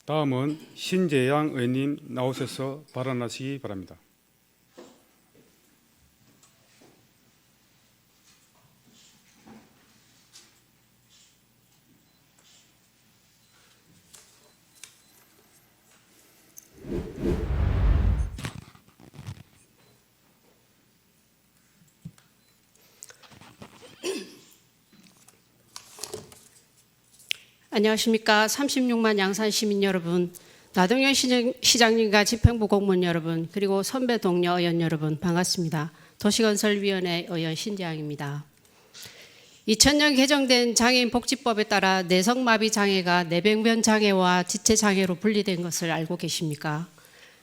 다음은 신재양 의원님 나오셔서 발언하시기 바랍니다. 안녕하십니까. 36만 양산 시민 여러분, 나동현 시장님과 집행부 공무원 여러분, 그리고 선배 동료 의원 여러분 반갑습니다. 도시건설위원회 의원 신재양입니다. 2000년 개정된 장애인복지법에 따라 내성마비 장애가 뇌병변 장애와 지체 장애로 분리된 것을 알고 계십니까?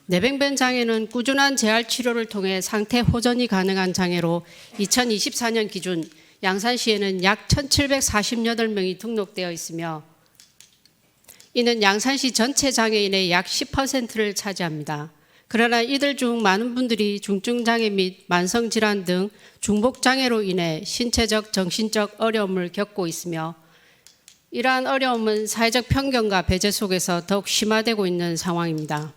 뇌병변 장애는 꾸준한 재활 치료를 통해 상태 호전이 가능한 장애로 2024년 기준 양산시에는 약 1748명이 등록되어 있으며 이는 양산시 전체 장애인의 약 10%를 차지합니다. 그러나 이들 중 많은 분들이 중증장애 및 만성질환 등 중복장애로 인해 신체적, 정신적 어려움을 겪고 있으며 이러한 어려움은 사회적 편견과 배제 속에서 더욱 심화되고 있는 상황입니다.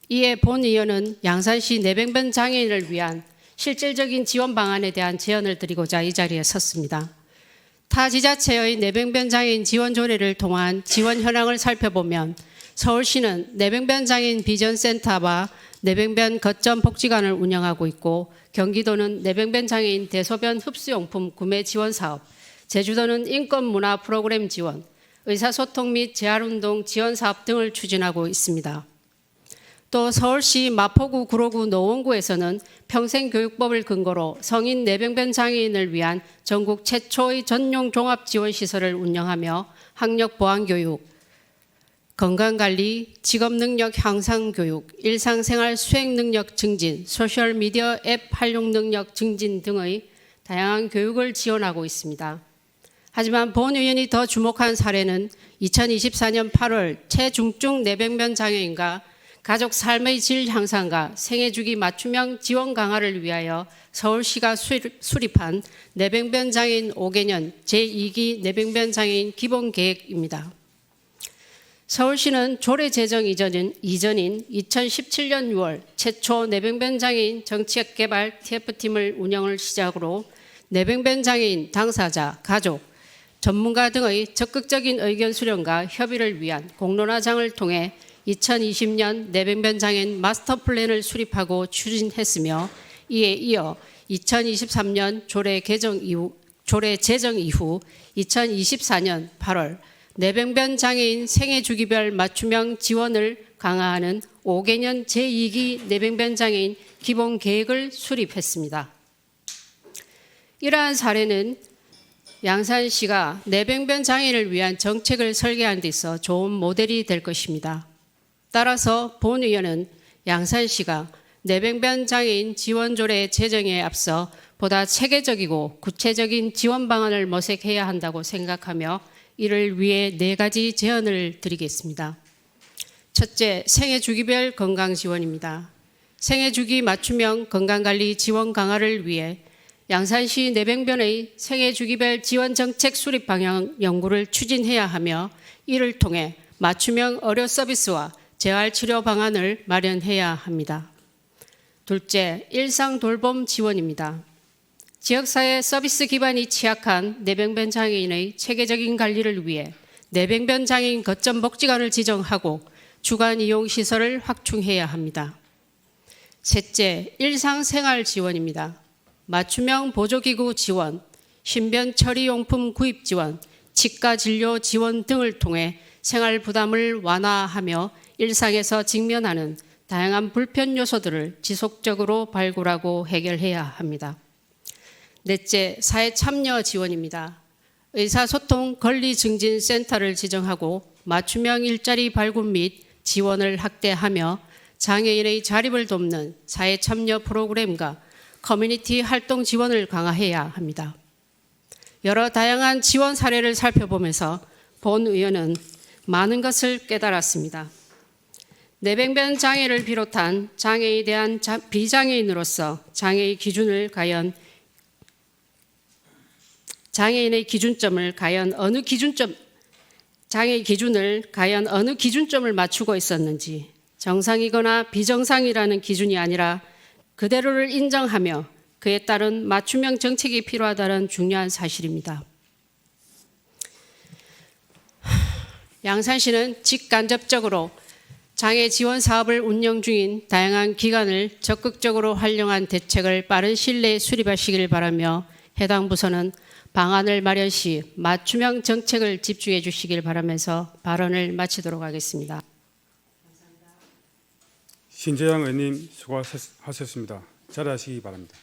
이에 본 의원은 양산시 뇌병변 장애인을 위한 실질적인 지원 방안에 대한 제언을 드리고자 이 자리에 섰습니다. 타 지자체의 뇌병변 장애인 지원 조례를 통한 지원 현황을 살펴보면 서울시는 뇌병변 장애인 비전센터와 뇌병변 거점 복지관을 운영하고 있고 경기도는 뇌병변 장애인 대소변 흡수용품 구매 지원 사업, 제주도는 인권문화 프로그램 지원, 의사소통 및 재활운동 지원 사업 등을 추진하고 있습니다. 또 서울시 마포구 구로구 노원구에서는 평생교육법을 근거로 성인 뇌병변 장애인을 위한 전국 최초의 전용 종합지원시설을 운영하며 학력보완교육, 건강관리, 직업능력 향상교육, 일상생활 수행능력 증진, 소셜미디어 앱 활용능력 증진 등의 다양한 교육을 지원하고 있습니다. 하지만 본 의원이 더 주목한 사례는 2024년 8월 최중증 뇌병변 장애인과 가족 삶의 질 향상과 생애주기 맞춤형 지원 강화를 위하여 서울시가 수립한 뇌병변 장애인 5개년 제2기 뇌병변 장애인 기본계획입니다. 서울시는 조례 제정 이전인 2017년 6월 최초 뇌병변 장애인 정책개발 TF팀을 운영을 시작으로 뇌병변 장애인 당사자, 가족, 전문가 등의 적극적인 의견 수렴과 협의를 위한 공론화장을 통해 2020년 뇌병변 장애인 마스터 플랜을 수립하고 추진했으며 이에 이어 2023년 조례 제정 이후 2024년 8월 뇌병변 장애인 생애주기별 맞춤형 지원을 강화하는 5개년 제2기 뇌병변 장애인 기본계획을 수립했습니다. 이러한 사례는 양산시가 뇌병변 장애인을 위한 정책을 설계하는 데 있어 좋은 모델이 될 것입니다. 따라서 본 의원은 양산시가 뇌병변 장애인 지원조례 제정에 앞서 보다 체계적이고 구체적인 지원 방안을 모색해야 한다고 생각하며 이를 위해 4가지 제언을 드리겠습니다. 첫째, 생애주기별 건강지원입니다. 생애주기 맞춤형 건강관리 지원 강화를 위해 양산시 뇌병변의 생애주기별 지원정책 수립 방향 연구를 추진해야 하며 이를 통해 맞춤형 의료 서비스와 재활치료 방안을 마련해야 합니다. 둘째, 일상돌봄 지원입니다. 지역사회 서비스 기반이 취약한 뇌병변 장애인의 체계적인 관리를 위해 뇌병변 장애인 거점 복지관을 지정하고 주간 이용 시설을 확충해야 합니다. 셋째, 일상생활 지원입니다. 맞춤형 보조기구 지원, 신변 처리용품 구입 지원, 치과 진료 지원 등을 통해 생활 부담을 완화하며 일상에서 직면하는 다양한 불편 요소들을 지속적으로 발굴하고 해결해야 합니다. 넷째, 사회 참여 지원입니다. 의사소통 권리증진센터를 지정하고 맞춤형 일자리 발굴 및 지원을 확대하며 장애인의 자립을 돕는 사회 참여 프로그램과 커뮤니티 활동 지원을 강화해야 합니다. 여러 다양한 지원 사례를 살펴보면서 본 의원은 많은 것을 깨달았습니다. 뇌병변 장애를 비롯한 장애에 대한 비장애인으로서 장애의 기준점을 과연 어느 기준점 장애 기준을 과연 어느 기준점을 맞추고 있었는지, 정상이거나 비정상이라는 기준이 아니라 그대로를 인정하며 그에 따른 맞춤형 정책이 필요하다는 중요한 사실입니다. 양산시는 직간접적으로 장애 지원 사업을 운영 중인 다양한 기관을 적극적으로 활용한 대책을 빠른 시일 내에 수립하시길 바라며, 해당 부서는 방안을 마련 시 맞춤형 정책을 집중해 주시길 바라면서 발언을 마치도록 하겠습니다. 신재영 의원님 수고하셨습니다. 자리하시기 바랍니다.